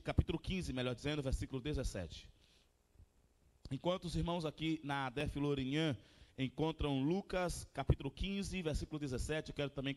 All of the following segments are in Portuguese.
capítulo 15, melhor dizendo, versículo 17. Enquanto os irmãos aqui na ADEF Lourinhã encontram Lucas, capítulo 15, versículo 17, eu quero também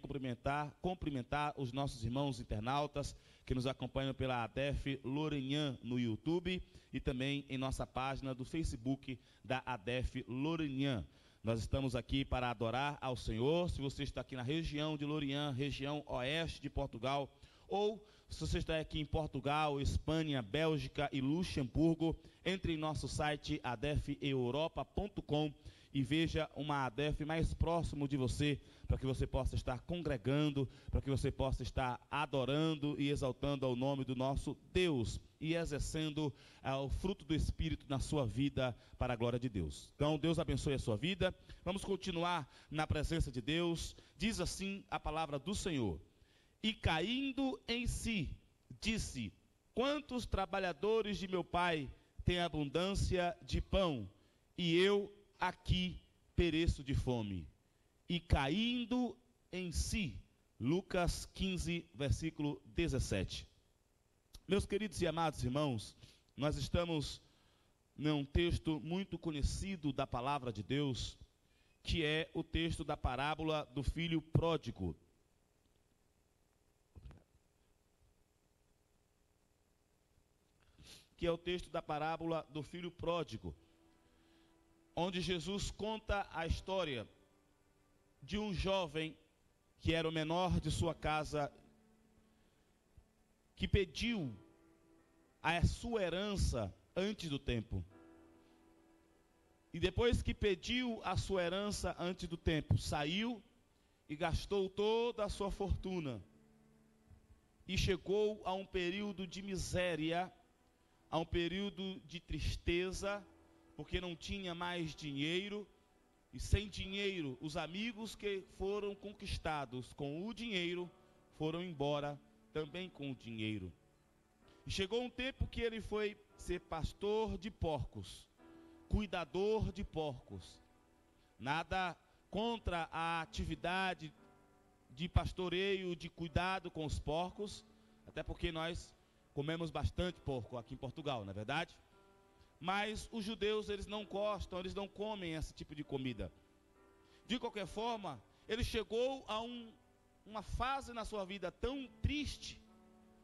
cumprimentar os nossos irmãos internautas que nos acompanham pela ADEF Lourinhã no YouTube e também em nossa página do Facebook da ADEF Lourinhã. Nós estamos aqui para adorar ao Senhor. Se você está aqui na região de Lourinhã, região oeste de Portugal, ou se você está aqui em Portugal, Espanha, Bélgica e Luxemburgo, entre em nosso site adefeuropa.com e veja uma ADEF mais próximo de você, para que você possa estar congregando, para que você possa estar adorando e exaltando ao nome do nosso Deus e exercendo o fruto do Espírito na sua vida para a glória de Deus. Então, Deus abençoe a sua vida. Vamos continuar na presença de Deus. Diz assim a palavra do Senhor: e caindo em si, disse: quantos trabalhadores de meu pai têm abundância de pão, e eu aqui pereço de fome. E caindo em si. Lucas 15, versículo 17. Meus queridos e amados irmãos, nós estamos num texto muito conhecido da palavra de Deus, que é o texto da parábola do filho pródigo. Que é o texto da parábola do filho pródigo, onde Jesus conta a história de um jovem que era o menor de sua casa, que pediu a sua herança antes do tempo. E depois que pediu a sua herança antes do tempo, saiu e gastou toda a sua fortuna. E chegou a um período de miséria, a um período de tristeza, porque não tinha mais dinheiro, e sem dinheiro, os amigos que foram conquistados com o dinheiro, foram embora também com o dinheiro. E chegou um tempo que ele foi ser pastor de porcos, cuidador de porcos. Nada contra a atividade de pastoreio, de cuidado com os porcos, até porque nós comemos bastante porco aqui em Portugal, não é verdade? Mas os judeus, eles não gostam, eles não comem esse tipo de comida. De qualquer forma, ele chegou a uma fase na sua vida tão triste,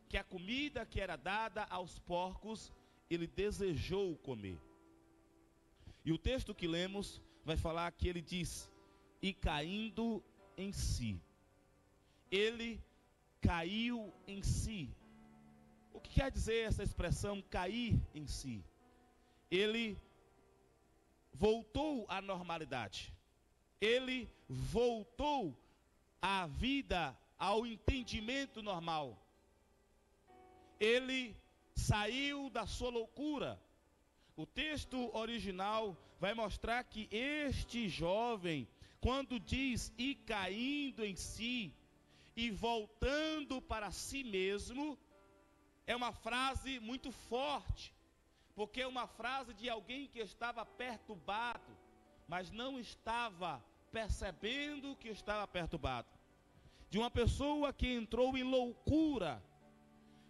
que a comida que era dada aos porcos, ele desejou comer. E o texto que lemos vai falar que ele diz: e caindo em si. Ele caiu em si. O que quer dizer essa expressão cair em si? Ele voltou à normalidade. Ele voltou à vida, ao entendimento normal. Ele saiu da sua loucura. O texto original vai mostrar que este jovem, quando diz e caindo em si, e voltando para si mesmo, é uma frase muito forte, porque é uma frase de alguém que estava perturbado, mas não estava percebendo que estava perturbado. De uma pessoa que entrou em loucura,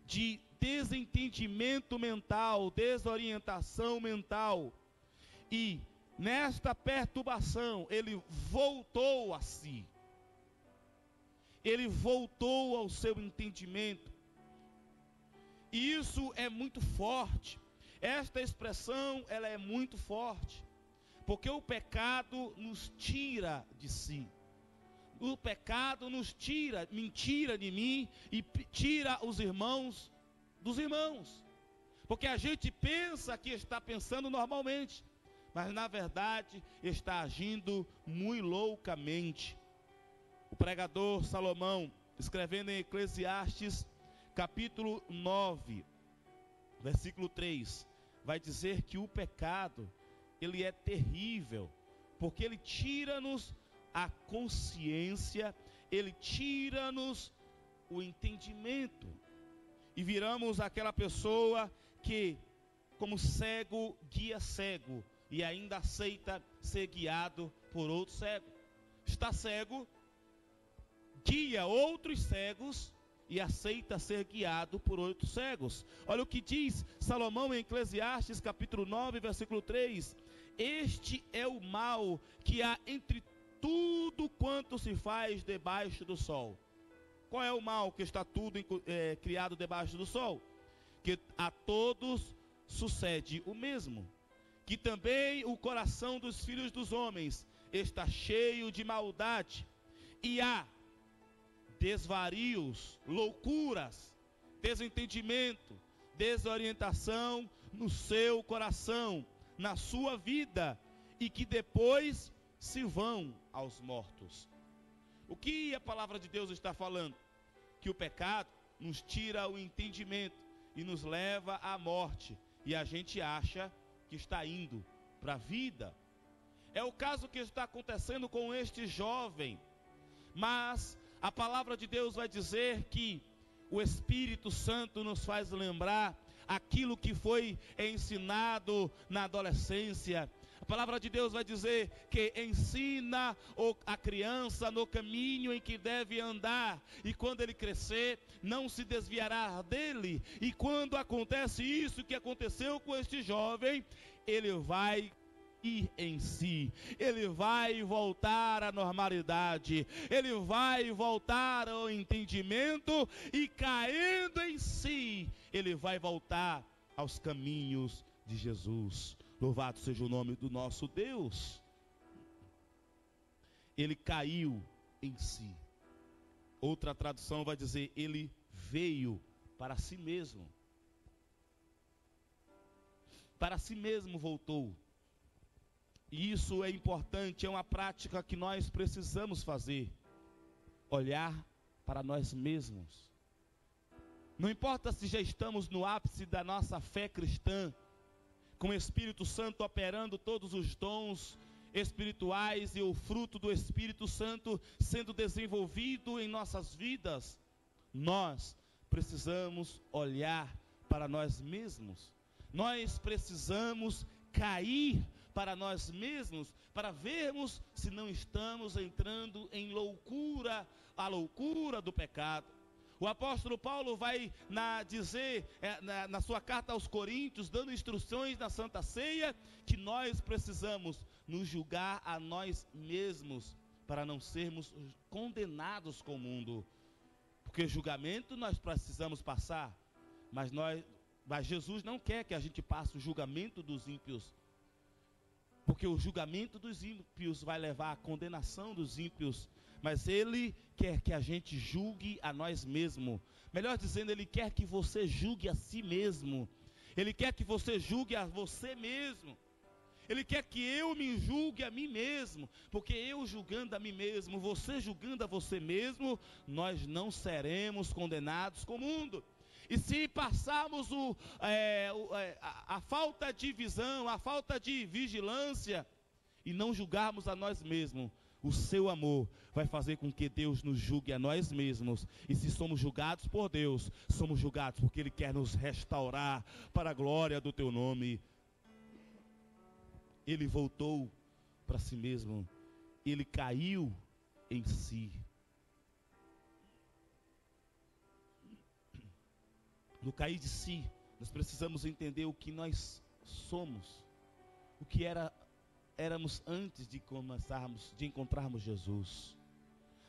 de desentendimento mental, desorientação mental. E nesta perturbação, ele voltou a si. Ele voltou ao seu entendimento. E isso é muito forte. Esta expressão, ela é muito forte, porque o pecado nos tira de si. O pecado nos tira, me tira de mim e tira os irmãos dos irmãos. Porque a gente pensa que está pensando normalmente, mas na verdade está agindo muito loucamente. O pregador Salomão, escrevendo em Eclesiastes, capítulo 9, versículo 3, vai dizer que o pecado, ele é terrível, porque ele tira-nos a consciência, ele tira-nos o entendimento, e viramos aquela pessoa que, como cego, guia cego, e ainda aceita ser guiado por outro cego. Está cego, guia outros cegos, e aceita ser guiado por outros cegos. Olha o que diz Salomão em Eclesiastes capítulo 9, versículo 3. Este é o mal que há entre tudo quanto se faz debaixo do sol. Qual é o mal que está tudo criado debaixo do sol? Que a todos sucede o mesmo. Que também o coração dos filhos dos homens está cheio de maldade. E há desvarios, loucuras, desentendimento, desorientação no seu coração, na sua vida, e que depois se vão aos mortos. O que a palavra de Deus está falando? Que o pecado nos tira o entendimento e nos leva à morte, e a gente acha que está indo para a vida. É o caso que está acontecendo com este jovem, mas a palavra de Deus vai dizer que o Espírito Santo nos faz lembrar aquilo que foi ensinado na adolescência. A palavra de Deus vai dizer que ensina a criança no caminho em que deve andar, e quando ele crescer, não se desviará dele. E quando acontece isso que aconteceu com este jovem, ele vai ir em si, ele vai voltar à normalidade, ele vai voltar ao entendimento, e caindo em si, ele vai voltar aos caminhos de Jesus. Louvado seja o nome do nosso Deus. Ele caiu em si. Outra tradução vai dizer, ele veio para si mesmo. Para si mesmo voltou. E isso é importante, é uma prática que nós precisamos fazer. Olhar para nós mesmos. Não importa se já estamos no ápice da nossa fé cristã, com o Espírito Santo operando todos os dons espirituais e o fruto do Espírito Santo sendo desenvolvido em nossas vidas, nós precisamos olhar para nós mesmos. Nós precisamos cair para nós mesmos, para vermos se não estamos entrando em loucura, a loucura do pecado. O apóstolo Paulo vai dizer na sua carta aos Coríntios, dando instruções na Santa Ceia, que nós precisamos nos julgar a nós mesmos, para não sermos condenados com o mundo. Porque julgamento nós precisamos passar, mas Jesus não quer que a gente passe o julgamento dos ímpios, porque o julgamento dos ímpios vai levar à condenação dos ímpios, mas Ele quer que a gente julgue a nós mesmos. Melhor dizendo, Ele quer que você julgue a si mesmo. Ele quer que você julgue a você mesmo. Ele quer que eu me julgue a mim mesmo, porque eu julgando a mim mesmo, você julgando a você mesmo, nós não seremos condenados com o mundo. E se passarmos a falta de visão, a falta de vigilância, e não julgarmos a nós mesmos, o seu amor vai fazer com que Deus nos julgue a nós mesmos. E se somos julgados por Deus, somos julgados porque Ele quer nos restaurar para a glória do teu nome. Ele voltou para si mesmo, ele caiu em si. No cair de si, nós precisamos entender o que nós somos, o que éramos antes de encontrarmos Jesus.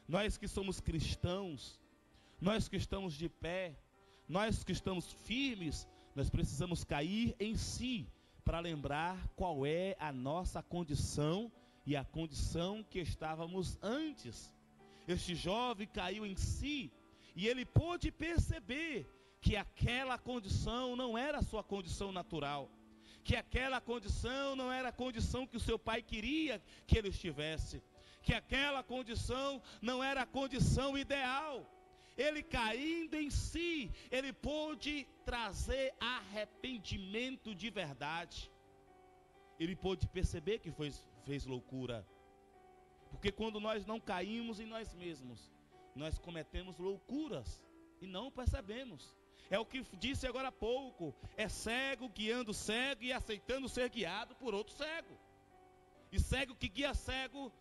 Nós que somos cristãos, nós que estamos de pé, nós que estamos firmes, nós precisamos cair em si, para lembrar qual é a nossa condição e a condição que estávamos antes. Este jovem caiu em si, e ele pôde perceber que aquela condição não era a sua condição natural, que aquela condição não era a condição que o seu pai queria que ele estivesse, que aquela condição não era a condição ideal. Ele caindo em si, ele pôde trazer arrependimento de verdade. Ele pôde perceber que fez loucura. Porque quando nós não caímos em nós mesmos, nós cometemos loucuras e não percebemos. É o que disse agora há pouco, é cego guiando cego e aceitando ser guiado por outro cego. E cego que guia cego,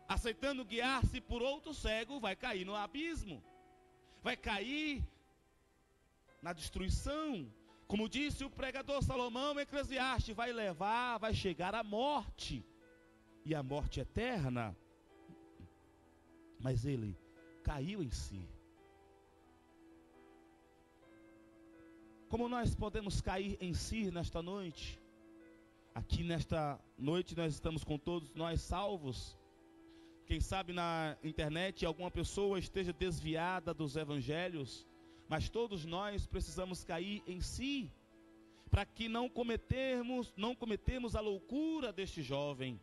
aceitando guiar-se por outro cego, vai cair no abismo. vai cair na destruição. Como disse o pregador Salomão, Eclesiastes, vai chegar à morte, e a morte eterna. Mas ele caiu em si. Como nós podemos cair em si nesta noite? Aqui nesta noite nós estamos com todos nós salvos. Quem sabe na internet alguma pessoa esteja desviada dos evangelhos, mas todos nós precisamos cair em si, para que não cometemos a loucura deste jovem.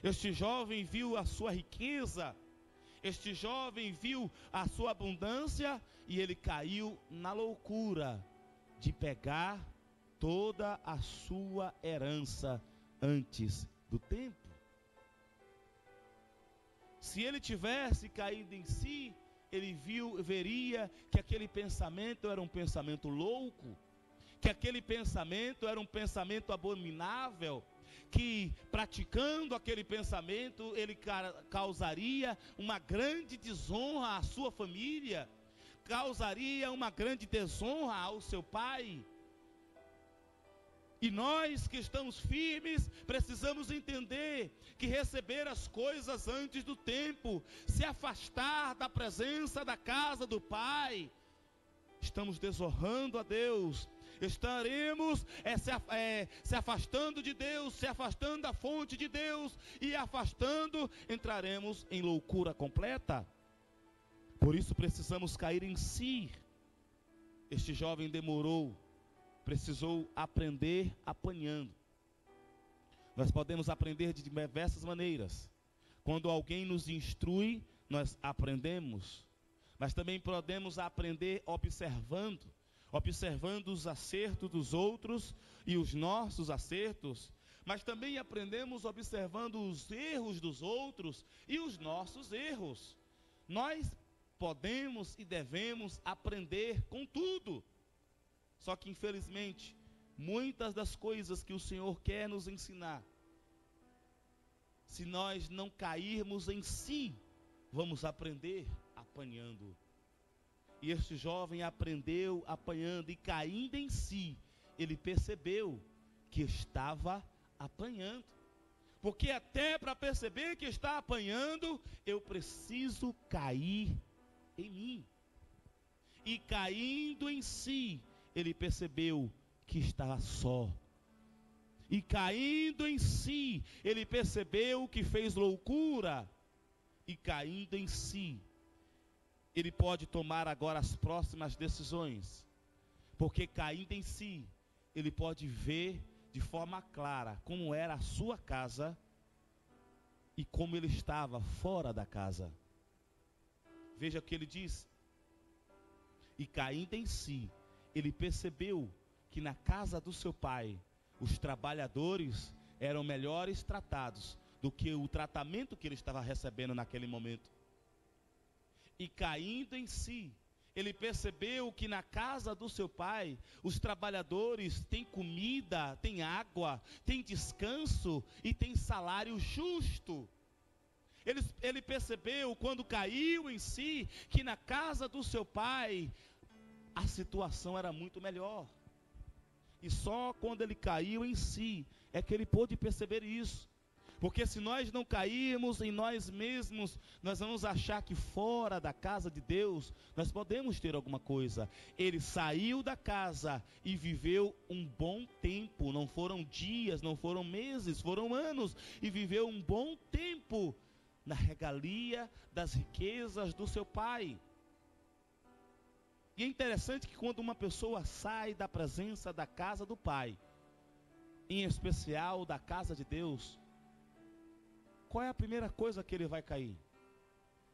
Este jovem viu a sua riqueza, este jovem viu a sua abundância, e ele caiu na loucura de pegar toda a sua herança antes do tempo. Se ele tivesse caído em si, ele veria que aquele pensamento era um pensamento louco, que aquele pensamento era um pensamento abominável, que praticando aquele pensamento ele causaria uma grande desonra à sua família, causaria uma grande desonra ao seu pai. E nós que estamos firmes, precisamos entender que receber as coisas antes do tempo, se afastar da presença da casa do Pai, estamos desonrando a Deus, estaremos se afastando de Deus, se afastando da fonte de Deus, e entraremos em loucura completa. Por isso precisamos cair em si. Este jovem precisou aprender apanhando. Nós podemos aprender de diversas maneiras. Quando alguém nos instrui, nós aprendemos. Mas também podemos aprender observando os acertos dos outros e os nossos acertos. Mas também aprendemos observando os erros dos outros e os nossos erros. Nós podemos e devemos aprender com tudo. Só que infelizmente, muitas das coisas que o Senhor quer nos ensinar, se nós não cairmos em si, vamos aprender apanhando. E este jovem aprendeu apanhando, e caindo em si, ele percebeu que estava apanhando. Porque até para perceber que está apanhando, eu preciso cair em mim. E caindo em si, ele percebeu que estava só. E caindo em si, ele percebeu que fez loucura. E caindo em si, ele pode tomar agora as próximas decisões. Porque caindo em si, ele pode ver de forma clara como era a sua casa e como ele estava fora da casa. Veja o que ele diz. E caindo em si, ele percebeu que na casa do seu pai, os trabalhadores eram melhores tratados do que o tratamento que ele estava recebendo naquele momento. E caindo em si, ele percebeu que na casa do seu pai, os trabalhadores têm comida, têm água, têm descanso e têm salário justo. Ele percebeu, quando caiu em si, que na casa do seu pai, a situação era muito melhor. E só quando ele caiu em si, é que ele pôde perceber isso. Porque se nós não cairmos em nós mesmos, nós vamos achar que fora da casa de Deus, nós podemos ter alguma coisa. Ele saiu da casa e viveu um bom tempo. Não foram dias, não foram meses, foram anos. E viveu um bom tempo na regalia das riquezas do seu pai. E é interessante que quando uma pessoa sai da presença da casa do Pai, em especial da casa de Deus, qual é a primeira coisa que ele vai cair?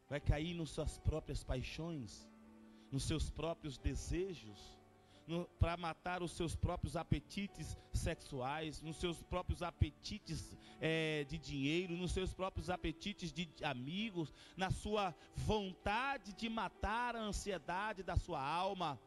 Vai cair nas suas próprias paixões, nos seus próprios desejos, para matar os seus próprios apetites sexuais, nos seus próprios apetites de dinheiro, nos seus próprios apetites de amigos, na sua vontade de matar a ansiedade da sua alma.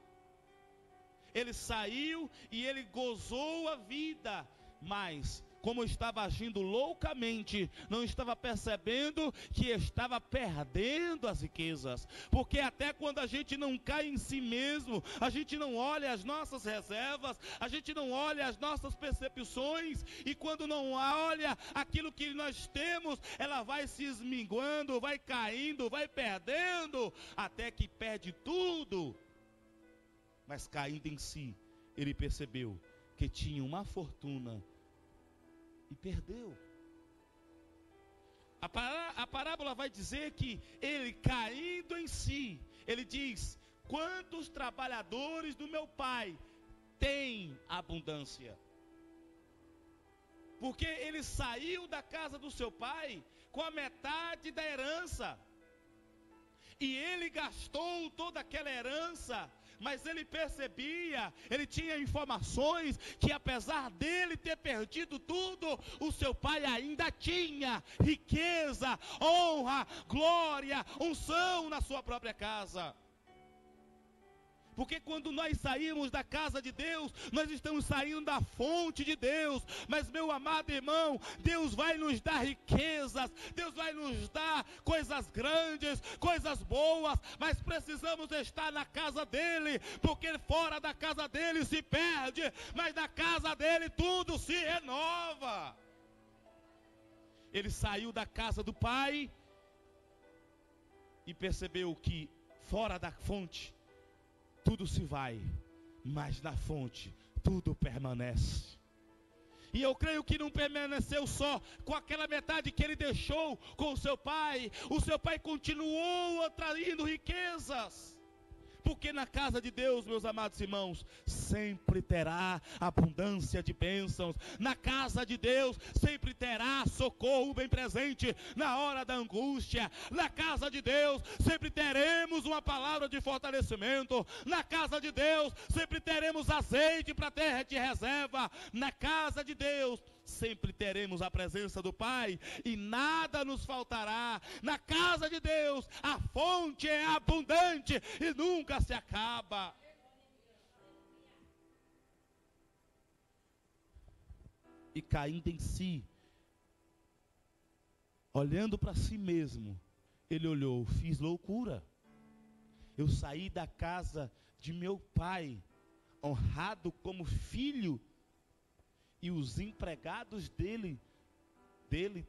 Ele saiu e ele gozou a vida, mas como estava agindo loucamente, não estava percebendo que estava perdendo as riquezas. Porque até quando a gente não cai em si mesmo, a gente não olha as nossas reservas, a gente não olha as nossas percepções, e quando não olha aquilo que nós temos, ela vai se esminguando, vai caindo, vai perdendo, até que perde tudo. Mas caindo em si, ele percebeu que tinha uma fortuna e perdeu. A parábola vai dizer que ele, caindo em si, ele diz: quantos trabalhadores do meu pai têm abundância? Porque ele saiu da casa do seu pai com a metade da herança, e ele gastou toda aquela herança. Mas ele percebia, ele tinha informações que apesar dele ter perdido tudo, o seu pai ainda tinha riqueza, honra, glória, unção na sua própria casa. Porque quando nós saímos da casa de Deus, nós estamos saindo da fonte de Deus. Mas, meu amado irmão, Deus vai nos dar riquezas, Deus vai nos dar coisas grandes, coisas boas, mas precisamos estar na casa dele, porque fora da casa dele se perde, mas na casa dele tudo se renova. Ele saiu da casa do pai e percebeu que fora da fonte tudo se vai, mas na fonte tudo permanece. E eu creio que não permaneceu só com aquela metade que ele deixou com o seu pai continuou atraindo riquezas. Porque na casa de Deus, meus amados irmãos, sempre terá abundância de bênçãos. Na casa de Deus sempre terá socorro bem presente na hora da angústia. Na casa de Deus sempre teremos uma palavra de fortalecimento. Na casa de Deus sempre teremos azeite para terra de reserva. Na casa de Deus sempre teremos a presença do Pai e nada nos faltará. Na casa de Deus a fonte é abundante e nunca se acaba. E caindo em si, olhando para si mesmo, ele olhou: fiz loucura. Eu saí da casa de meu pai, honrado como filho, e os empregados dele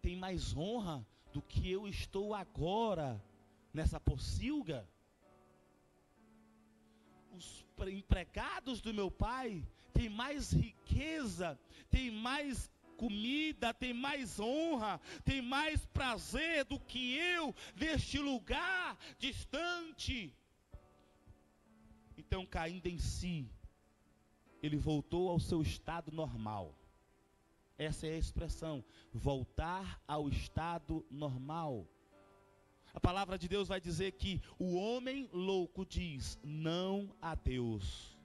têm mais honra do que eu estou agora nessa pocilga. Os empregados do meu pai têm mais riqueza, têm mais comida, têm mais honra, têm mais prazer do que eu neste lugar distante. Então, caindo em si, ele voltou ao seu estado normal. Essa é a expressão, voltar ao estado normal. A palavra de Deus vai dizer que o homem louco diz não a Deus.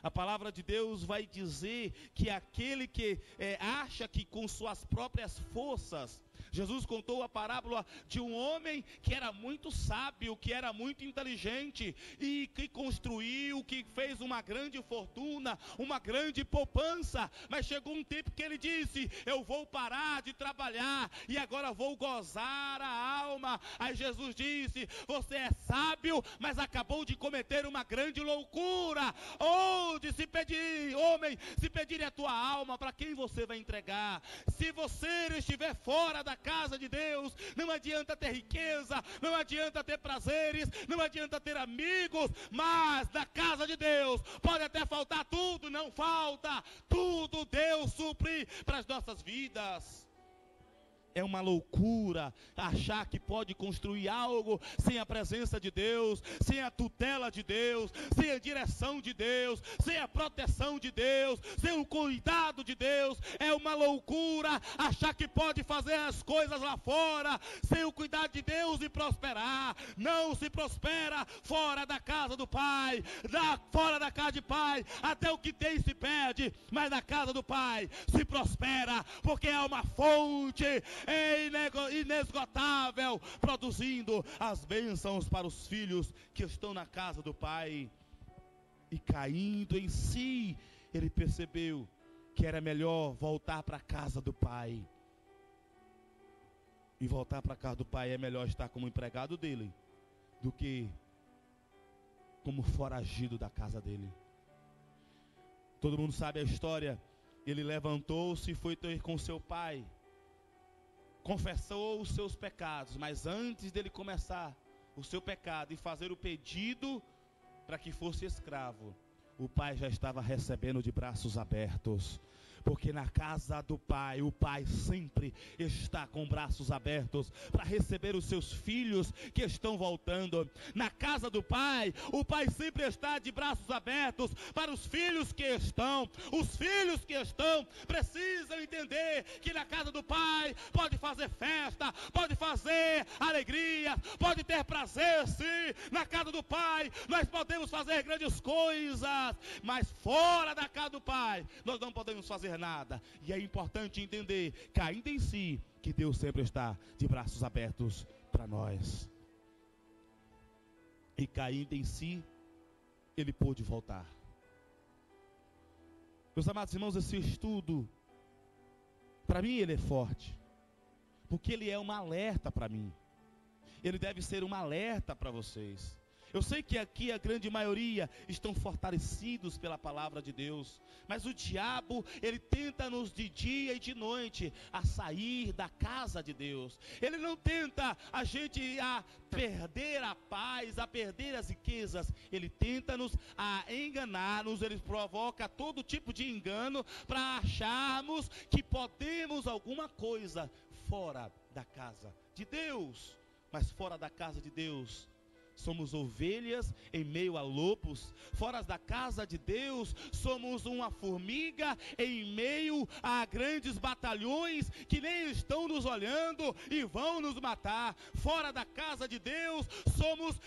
A palavra de Deus vai dizer que aquele que acha que com suas próprias forças. Jesus contou a parábola de um homem que era muito sábio, que era muito inteligente e que construiu, que fez uma grande fortuna, uma grande poupança. Mas chegou um tempo que ele disse: eu vou parar de trabalhar e agora vou gozar a alma. Aí Jesus disse: você é sábio, mas acabou de cometer uma grande loucura. Onde se pedir, homem, se pedir a tua alma, para quem você vai entregar? Se você estiver fora da casa de Deus, não adianta ter riqueza, não adianta ter prazeres, não adianta ter amigos, mas na casa de Deus pode até faltar tudo, não falta, tudo Deus supre para as nossas vidas. É uma loucura achar que pode construir algo sem a presença de Deus, sem a tutela de Deus, sem a direção de Deus, sem a proteção de Deus, sem o cuidado de Deus. É uma loucura achar que pode fazer as coisas lá fora sem o cuidado de Deus e prosperar. Não se prospera fora da casa do Pai, fora da casa de Pai. Até o que tem se perde, mas na casa do Pai se prospera, porque é uma fonte inesgotável, produzindo as bênçãos para os filhos que estão na casa do Pai. E caindo em si, ele percebeu que era melhor voltar para a casa do pai. E voltar para a casa do pai é melhor estar como empregado dele do que como foragido da casa dele. Todo mundo sabe a história. Ele levantou-se e foi ter com seu pai. Confessou os seus pecados, mas antes dele começar o seu pecado e fazer o pedido para que fosse escravo, o pai já estava recebendo de braços abertos. Porque na casa do pai, o pai sempre está com braços abertos para receber os seus filhos que estão voltando. Na casa do pai, o pai sempre está de braços abertos para os filhos que estão. Os filhos que estão precisam entender que na casa do pai pode fazer festa, pode fazer alegria, pode ter prazer sim. Na casa do pai nós podemos fazer grandes coisas, mas fora da casa do pai nós não podemos fazer nada. E é importante entender, caindo em si, que Deus sempre está de braços abertos para nós. E caindo em si, ele pôde voltar. Meus amados irmãos, esse estudo, para mim ele é forte, porque ele é um alerta para mim. Ele deve ser um alerta para vocês. Eu sei que aqui a grande maioria estão fortalecidos pela palavra de Deus, mas o diabo, ele tenta-nos de dia e de noite a sair da casa de Deus. Ele não tenta a gente a perder a paz, a perder as riquezas. Ele tenta-nos a enganar-nos, ele provoca todo tipo de engano para acharmos que podemos alguma coisa fora da casa de Deus. Mas fora da casa de Deus, somos ovelhas em meio a lobos. Fora da casa de Deus, somos uma formiga em meio a grandes batalhões que nem estão nos olhando e vão nos matar. Fora da casa de Deus, somos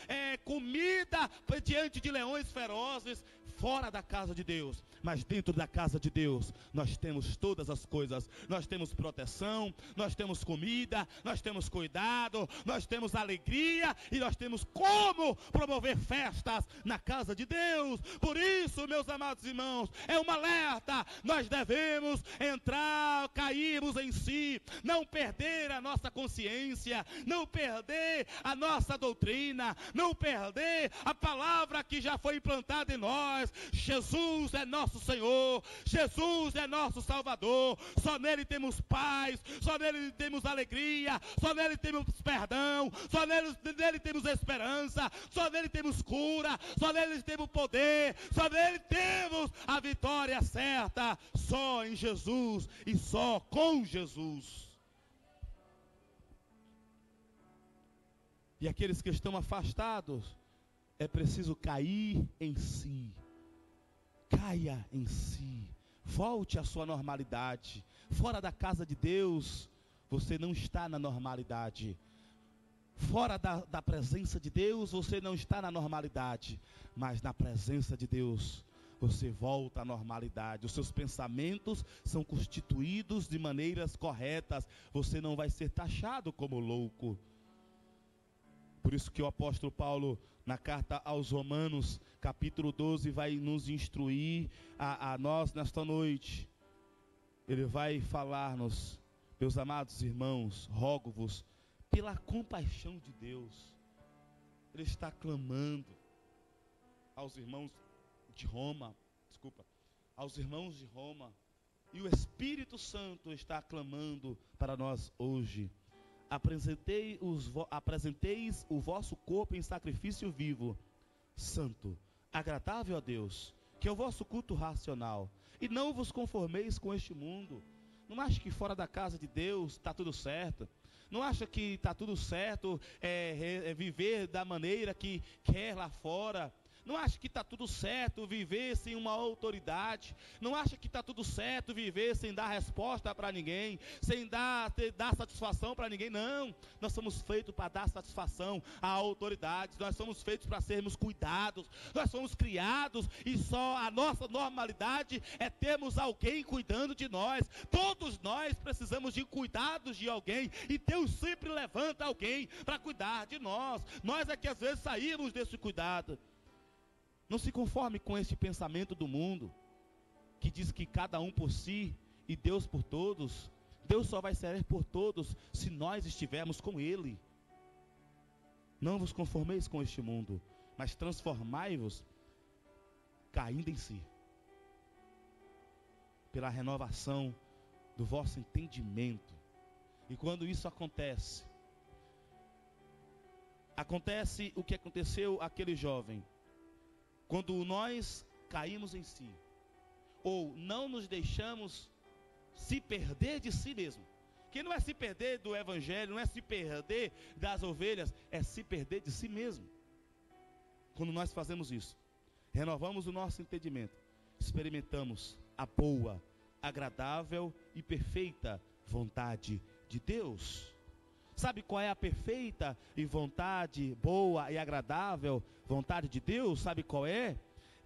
comida diante de leões ferozes. Fora da casa de Deus, mas dentro da casa de Deus, nós temos todas as coisas. Nós temos proteção, nós temos comida, nós temos cuidado, nós temos alegria e nós temos como promover festas na casa de Deus. Por isso, meus amados irmãos, é um alerta. Nós devemos entrar, cairmos em si, não perder a nossa consciência, não perder a nossa doutrina, não perder a palavra que já foi implantada em nós. Jesus é nosso Senhor, Jesus é nosso Salvador. Só nele temos paz, só nele temos alegria, só nele temos perdão, só nele temos esperança, só nele temos cura, só nele temos poder, só nele temos a vitória certa. Só em Jesus e só com Jesus. E aqueles que estão afastados, é preciso cair em si. Caia em si, volte à sua normalidade. Fora da casa de Deus, você não está na normalidade. Fora da presença de Deus, você não está na normalidade. Mas na presença de Deus, você volta à normalidade. Os seus pensamentos são constituídos de maneiras corretas. Você não vai ser taxado como louco. Por isso que o apóstolo Paulo, na carta aos Romanos, capítulo 12, vai nos instruir a nós nesta noite. Ele vai falar-nos: meus amados irmãos, rogo-vos pela compaixão de Deus. Ele está clamando aos irmãos de Roma, aos irmãos de Roma, e o Espírito Santo está clamando para nós hoje. Apresenteis o vosso corpo em sacrifício vivo, santo, agradável a Deus, que é o vosso culto racional. E não vos conformeis com este mundo. Não acha que fora da casa de Deus está tudo certo? Não acha que está tudo certo viver da maneira que quer lá fora? Não acha que está tudo certo viver sem uma autoridade? Não acha que está tudo certo viver sem dar resposta para ninguém? Sem dar satisfação para ninguém? Não, nós somos feitos para dar satisfação a autoridades. Nós somos feitos para sermos cuidados. Nós somos criados e só a nossa normalidade é termos alguém cuidando de nós. Todos nós precisamos de cuidados de alguém, e Deus sempre levanta alguém para cuidar de nós. Nós é que às vezes saímos desse cuidado. Não se conforme com esse pensamento do mundo, que que diz que cada um por si e Deus por todos. Deus só vai ser por todos se nós estivermos com Ele. Não vos conformeis com este mundo, mas transformai-vos caindo em si, pela renovação do vosso entendimento. E quando isso acontece o que aconteceu àquele jovem. Quando nós caímos em si, ou não nos deixamos se perder de si mesmo, que não é se perder do evangelho, não é se perder das ovelhas, é se perder de si mesmo. Quando nós fazemos isso, renovamos o nosso entendimento, experimentamos a boa, agradável e perfeita vontade de Deus. Sabe qual é a perfeita e vontade boa e agradável vontade de Deus? Sabe qual é?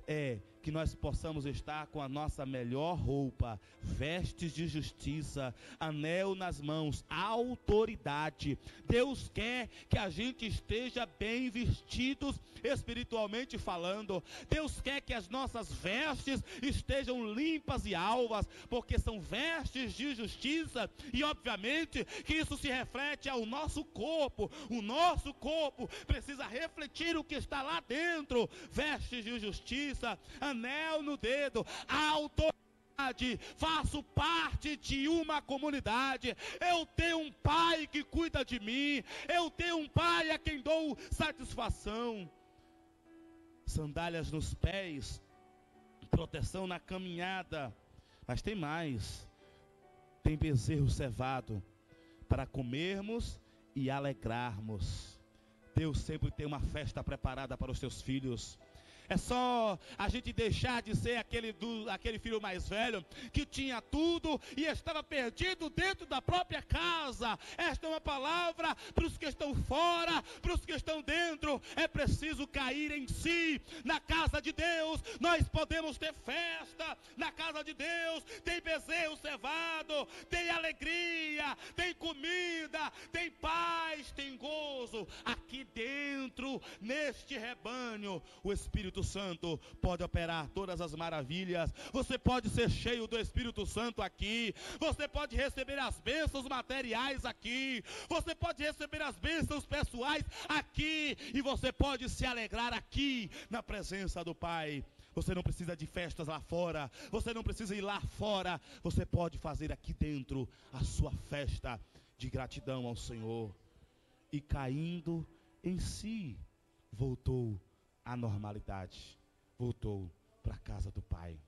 É que nós possamos estar com a nossa melhor roupa, vestes de justiça, anel nas mãos, autoridade. Deus quer que a gente esteja bem vestidos espiritualmente falando. Deus quer que as nossas vestes estejam limpas e alvas, porque são vestes de justiça, e obviamente que isso se reflete ao nosso corpo. O nosso corpo precisa refletir o que está lá dentro. Vestes de justiça, anel no dedo, autoridade, faço parte de uma comunidade, eu tenho um pai que cuida de mim, eu tenho um pai a quem dou satisfação. Sandálias nos pés, proteção na caminhada, mas tem mais, tem bezerro cevado para comermos e alegrarmos. Deus sempre tem uma festa preparada para os seus filhos. É só a gente deixar de ser aquele filho mais velho que tinha tudo e estava perdido dentro da própria casa. Esta é uma palavra para os que estão fora, para os que estão dentro. É preciso cair em si. Na casa de Deus nós podemos ter festa. Na casa de Deus tem bezerro cevado, tem alegria, tem comida, tem paz, tem gozo. Aqui dentro, neste rebanho, o Espírito Santo pode operar todas as maravilhas. Você pode ser cheio do Espírito Santo aqui. Você pode receber as bênçãos materiais aqui. Você pode receber as bênçãos pessoais aqui. E você pode se alegrar aqui na presença do Pai. Você não precisa de festas lá fora. Você não precisa ir lá fora. Você pode fazer aqui dentro a sua festa de gratidão ao Senhor. E caindo em si, voltou à normalidade, voltou para a casa do Pai.